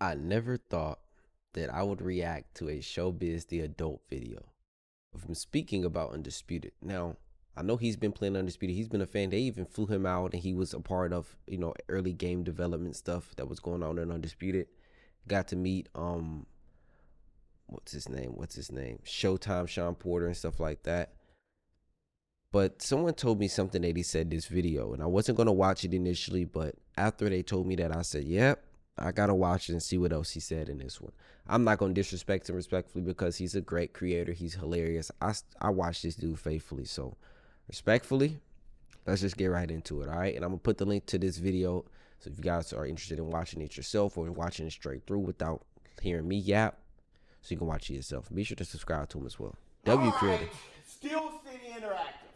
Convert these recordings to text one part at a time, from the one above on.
I never thought that I would react to a ShowBizz the adult video of him speaking about Undisputed. Now, I know he's been playing Undisputed. He's been a fan. They even flew him out and he was a part of, early game development stuff that was going on in Undisputed. Got to meet what's his name? Showtime Sean Porter and stuff like that. But someone told me something that he said in this video, and I wasn't going to watch it initially, but after they told me that, I said, yep, I got to watch it and see what else he said in this one. I'm not going to disrespect him respectfully because he's a great creator. He's hilarious. I watch this dude faithfully. So respectfully, let's just get right into it, all right? And I'm going to put the link to this video. So if you guys are interested in watching it yourself or watching it straight through without hearing me yap, so you can watch it yourself. Be sure to subscribe to him as well. W Creator. Steel City Interactive.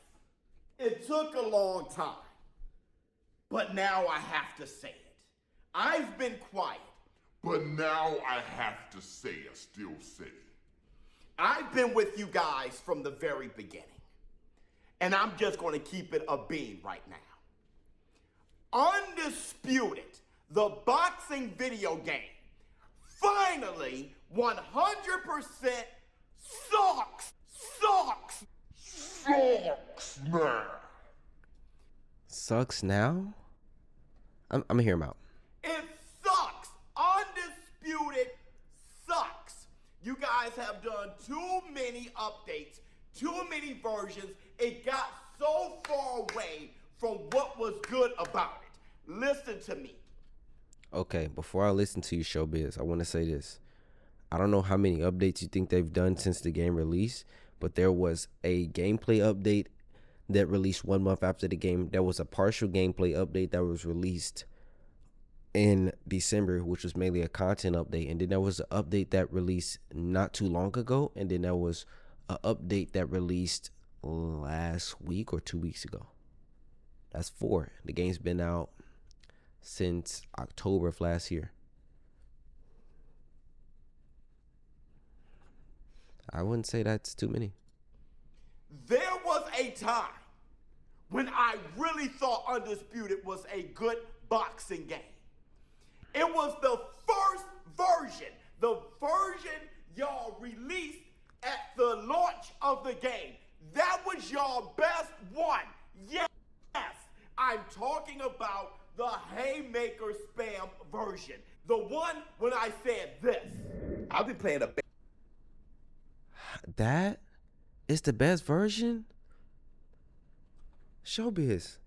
It took a long time, but now I have to say it. I've been quiet, but now I have to say it, Steel City. I've been with you guys from the very beginning, and I'm just going to keep it a beam right now. Undisputed, the boxing video game, finally 100% sucks. Sucks now. Sucks now? I'm gonna hear him out. It sucks. Undisputed sucks. You guys have done too many updates, too many versions. It got so far away from what was good about it. Listen to me. Okay, before I listen to you, ShowBizz, I want to say this. I don't know how many updates you think they've done since the game release, but there was a gameplay update that released 1 month after the game. There was a partial gameplay update that was released in December, which was mainly a content update. And then there was an update that released not too long ago. And then there was an update that released last week or 2 weeks ago. That's 4. The game's been out since October of last year. I wouldn't say that's too many. There was a time when I really thought Undisputed was a good boxing game. It was the first the version y'all released at the launch of the game. That was y'all best one. Yes, I'm talking about the Haymaker Spam version. The one when I said this. I've been playing a That is the best version? ShowBizz,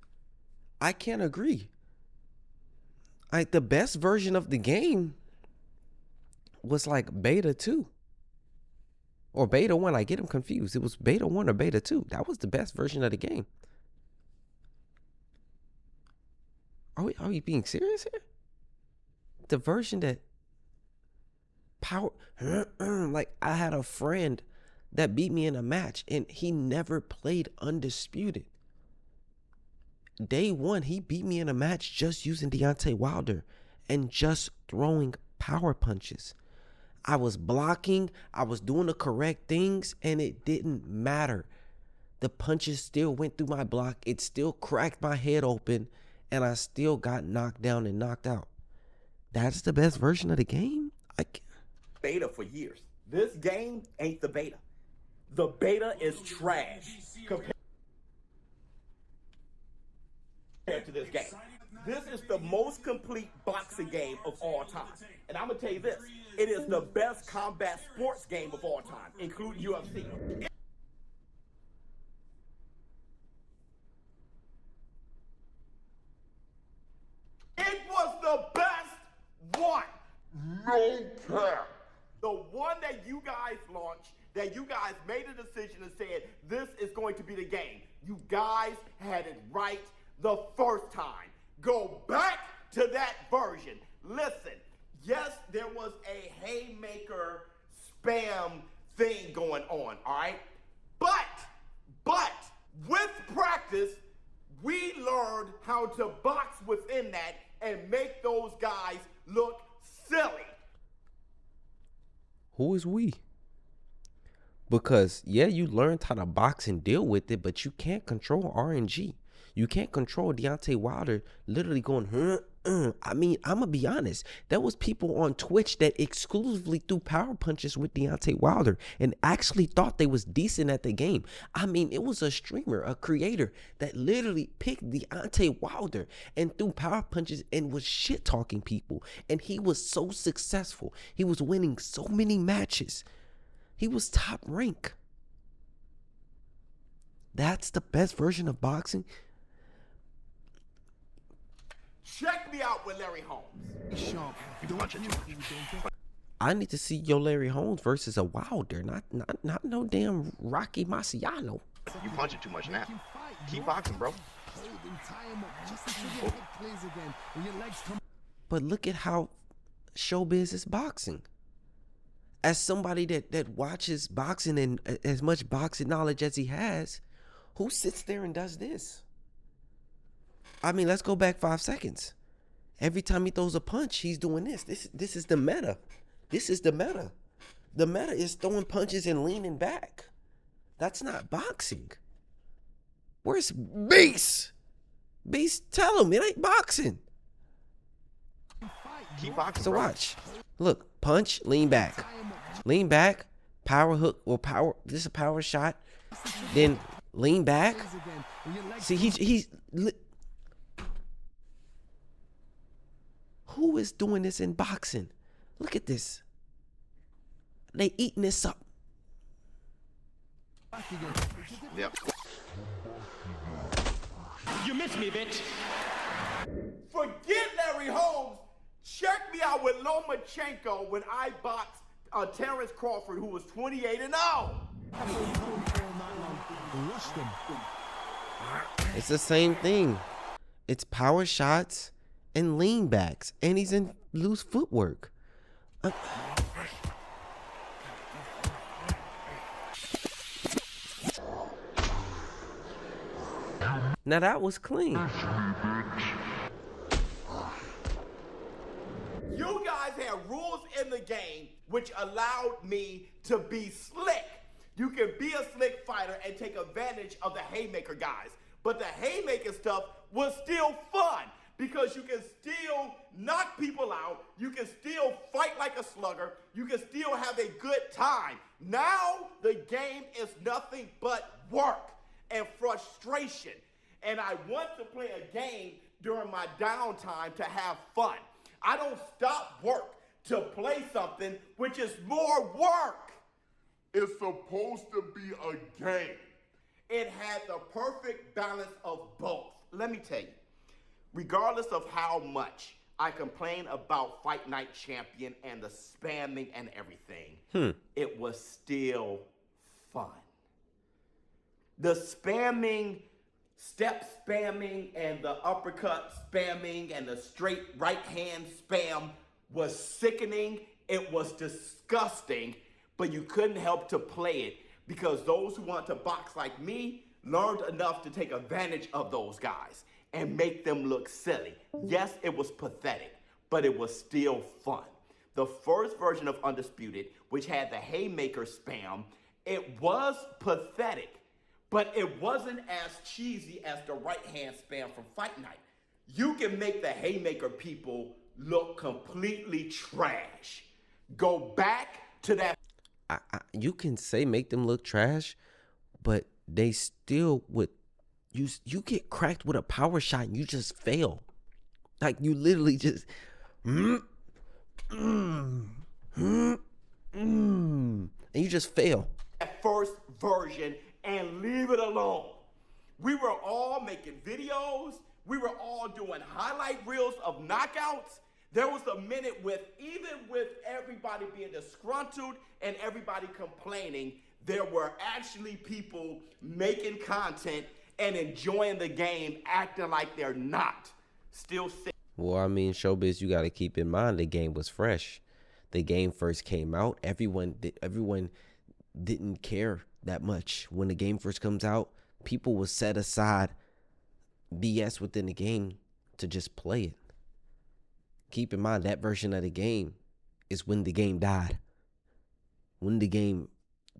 I can't agree. The best version of the game was like beta 2 or beta 1. I get them confused. It was beta 1 or beta 2. That was the best version of the game. Are we being serious here? The version that like I had a friend that beat me in a match and he never played Undisputed. Day 1, he beat me in a match just using Deontay Wilder and just throwing power punches. I was blocking, I was doing the correct things, and it didn't matter. The punches still went through my block, it still cracked my head open, and I still got knocked down and knocked out. That's the best version of the game? Beta for years. This game ain't the beta. The beta is trash compared to this game. This is the most complete boxing game of all time. And I'm going to tell you this. It is the best combat sports game of all time, including UFC. It was the best one. No cap. The one that you guys launched, that you guys made a decision and said, this is going to be the game. You guys had it right the first time. Go back to that version. Listen, yes, there was a Haymaker Spam thing going on, all right? But with practice, we learned how to box within that and make those guys look silly. Who is we? Because, yeah, you learned how to box and deal with it, but you can't control RNG. You can't control Deontay Wilder literally going, I mean, I'm gonna be honest. There was people on Twitch that exclusively threw power punches with Deontay Wilder and actually thought they was decent at the game. I mean, it was a streamer, a creator that literally picked Deontay Wilder and threw power punches and was shit talking people. And he was so successful. He was winning so many matches. He was top rank. That's the best version of boxing. Check me out with Larry Holmes. I need to see your Larry Holmes versus a Wilder, not no damn Rocky Marciano. You punching too much now. Keep boxing, bro. But look at how ShowBizz is boxing. As somebody that watches boxing and as much boxing knowledge as he has, who sits there and does this? I mean, let's go back 5 seconds. Every time he throws a punch, he's doing this. This is the meta. This is the meta. The meta is throwing punches and leaning back. That's not boxing. Where's Beast? Beast, tell him it ain't boxing. Keep boxing, So bro. watch. Look, punch, lean back. Lean back, power hook or power. This is a power shot. Then lean back. See, he's who is doing this in boxing? Look at this. They eating this up. Yep. You missed me, bitch. Forget Larry Holmes. Check me out with Lomachenko when I boxed Terrence Crawford, who was 28-0. It's the same thing. It's power shots and lean backs, and he's in loose footwork. Now that was clean. You guys had rules in the game which allowed me to be slick. You can be a slick fighter and take advantage of the haymaker guys. But the haymaker stuff was still fun because you can still knock people out. You can still fight like a slugger. You can still have a good time. Now the game is nothing but work and frustration. And I want to play a game during my downtime to have fun. I don't stop work to play something which is more work. It's supposed to be a game. It had the perfect balance of both. Let me tell you, regardless of how much I complain about Fight Night Champion and the spamming and everything, it was still fun. The spamming, step spamming, and the uppercut spamming, and the straight right hand spam was sickening. It was disgusting, but you couldn't help to play it because those who want to box like me learned enough to take advantage of those guys and make them look silly. Yes, it was pathetic, but it was still fun. The first version of Undisputed, which had the haymaker spam, it was pathetic, but it wasn't as cheesy as the right hand spam from Fight Night. You can make the haymaker people look completely trash. Go back to that. You can say make them look trash, but they still would. You get cracked with a power shot and you just fail. Like you literally just and you just fail. That first version and leave it alone. We were all making videos. We were all doing highlight reels of knockouts. There was a minute even with everybody being disgruntled and everybody complaining, there were actually people making content and enjoying the game, acting like they're not. Still sick. Well, I mean, ShowBizz, you got to keep in mind the game was fresh. The game first came out. Everyone didn't care that much. When the game first comes out, people will set aside BS within the game to just play it. Keep in mind that version of the game is when the game died. When the game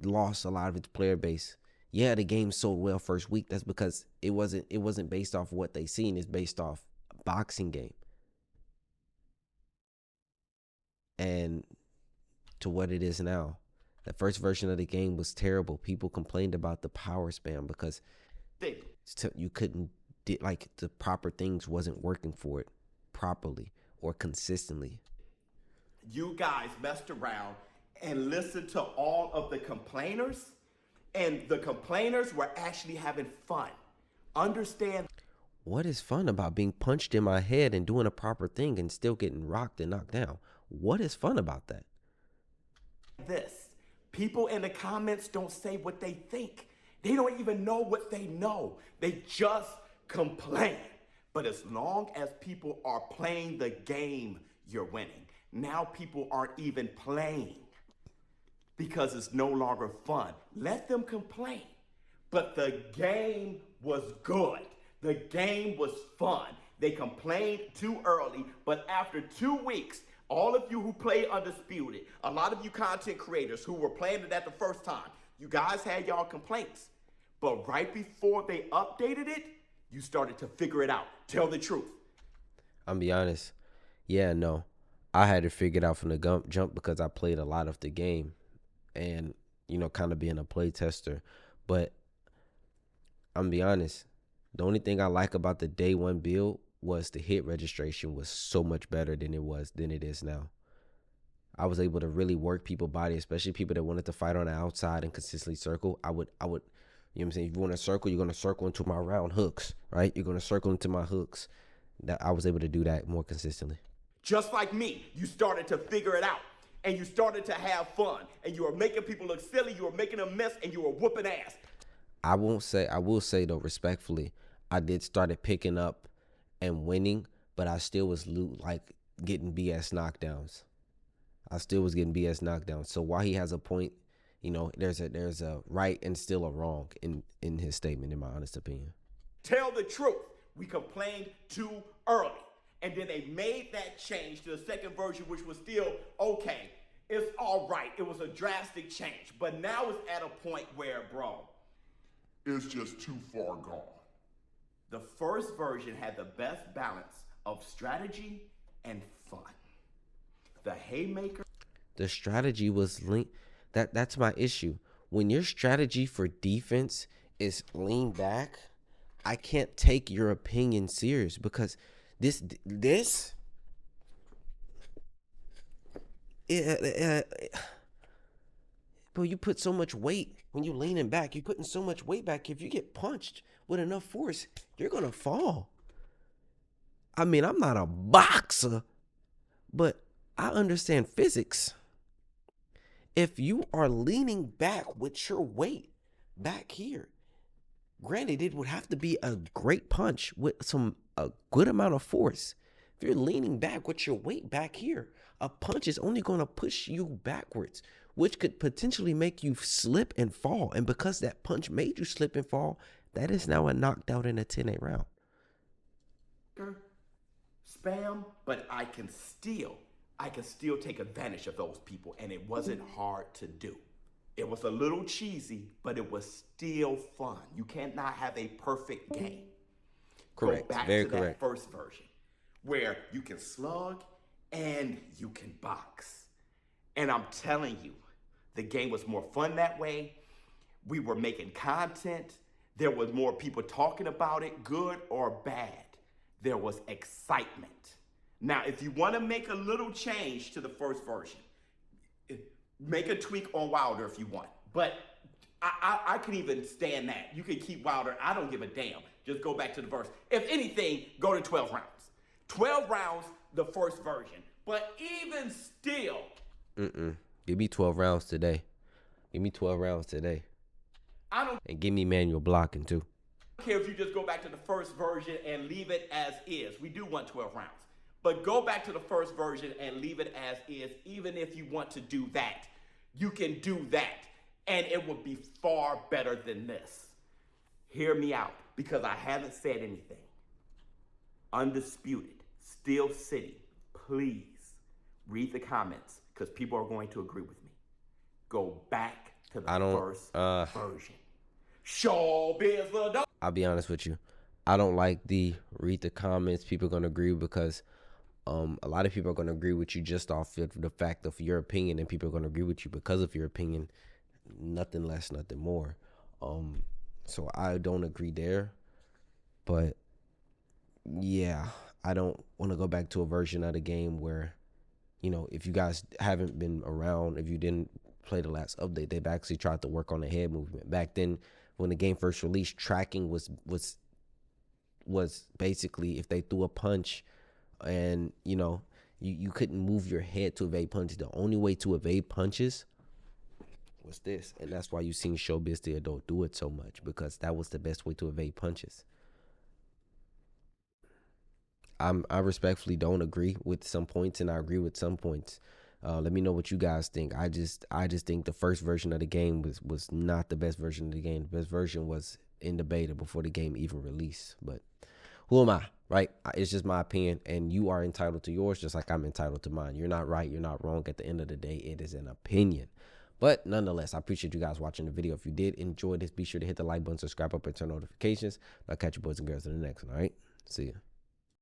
lost a lot of its player base. Yeah, the game sold well first week. That's because it wasn't based off what they seen. It's based off a boxing game. and to what it is now. The first version of the game was terrible. People complained about the power spam because you couldn't like the proper things wasn't working for it properly or consistently. You guys messed around and listened to all of the complainers, and the complainers were actually having fun. Understand? What is fun about being punched in my head and doing a proper thing and still getting rocked and knocked down? What is fun about that? This. People in the comments don't say what they think. They don't even know what they know. They just complain. But as long as people are playing the game, you're winning. Now people aren't even playing because it's no longer fun. Let them complain. But the game was good. The game was fun. They complained too early, but after 2 weeks, all of you who play Undisputed, a lot of you content creators who were playing it at the first time, you guys had y'all complaints. But right before they updated it, you started to figure it out. Tell the truth. I'll be honest. Yeah, no. I had to figure it out from the jump because I played a lot of the game and, kind of being a play tester. But I'm be honest. The only thing I like about the day one build was the hit registration was so much better than it is now. I was able to really work people's body, especially people that wanted to fight on the outside and consistently circle. I would, you know what I'm saying? If you want to circle, you're going to circle into my round hooks, right? You're going to circle into my hooks. That I was able to do that more consistently. Just like me, you started to figure it out and you started to have fun and you were making people look silly. You were making them miss and you were whooping ass. I will say though, respectfully, I did started picking up and winning, but I still was getting BS knockdowns. I still was getting BS knockdowns. So while he has a point, there's a right and still a wrong in his statement, in my honest opinion. Tell the truth. We complained too early. And then they made that change to the second version, which was still okay. It's all right. It was a drastic change. But now it's at a point where, bro, It's just too far gone. the first version had the best balance of strategy and fun. The haymaker. The strategy was linked. That's my issue. When your strategy for defense is lean back, I can't take your opinion serious because this bro, you put so much weight when you leaning back. You're putting so much weight back. If you get punched with enough force, you're gonna fall. I mean, I'm not a boxer, but I understand physics. If you are leaning back with your weight back here, granted, it would have to be a great punch with a good amount of force. If you're leaning back with your weight back here, a punch is only going to push you backwards, which could potentially make you slip and fall. And because that punch made you slip and fall, that is now a knockdown in a 10-8 round. Spam, but I can still take advantage of those people, and it wasn't hard to do. It was a little cheesy, but it was still fun. You cannot have a perfect game. Correct. Go back Very to correct. that first version where you can slug and you can box. And I'm telling you, the game was more fun that way. We were making content. There was more people talking about it, good or bad. There was excitement. Now, if you want to make a little change to the first version, make a tweak on Wilder if you want. But I can even stand that. You can keep Wilder. I don't give a damn. Just go back to the verse. If anything, go to 12 rounds. 12 rounds, the first version. But even still. Give me 12 rounds today. Give me 12 rounds today. And give me manual blocking too. I don't care if you just go back to the first version and leave it as is. We do want 12 rounds. But go back to the first version and leave it as is. Even if you want to do that, you can do that. And it would be far better than this. Hear me out, because I haven't said anything. Undisputed, Steel City, please read the comments, because people are going to agree with me. Go back to the first version. ShowBizz. I'll be honest with you. I don't like the read the comments. People are going to agree because A lot of people are going to agree with you just off of the fact of your opinion, and people are going to agree with you because of your opinion. Nothing less, nothing more. So I don't agree there. But yeah, I don't want to go back to a version of the game where, you know, if you guys haven't been around, if you didn't play the last update, they've actually tried to work on the head movement. Back then, when the game first released, tracking was basically if they threw a punch and, you know, you couldn't move your head to evade punches. The only way to evade punches was this. And that's why you seen ShowBizz there don't do it so much, because that was the best way to evade punches. I respectfully don't agree with some points, and I agree with some points. Let me know what you guys think. I just think the first version of the game was not the best version of the game. The best version was in the beta before the game even released. But who am I, right? It's just my opinion, and you are entitled to yours just like I'm entitled to mine. You're not right. You're not wrong. At the end of the day, it is an opinion. But nonetheless, I appreciate you guys watching the video. If you did enjoy this, be sure to hit the like button, subscribe up, and turn notifications. I'll catch you boys and girls in the next one, all right? See ya.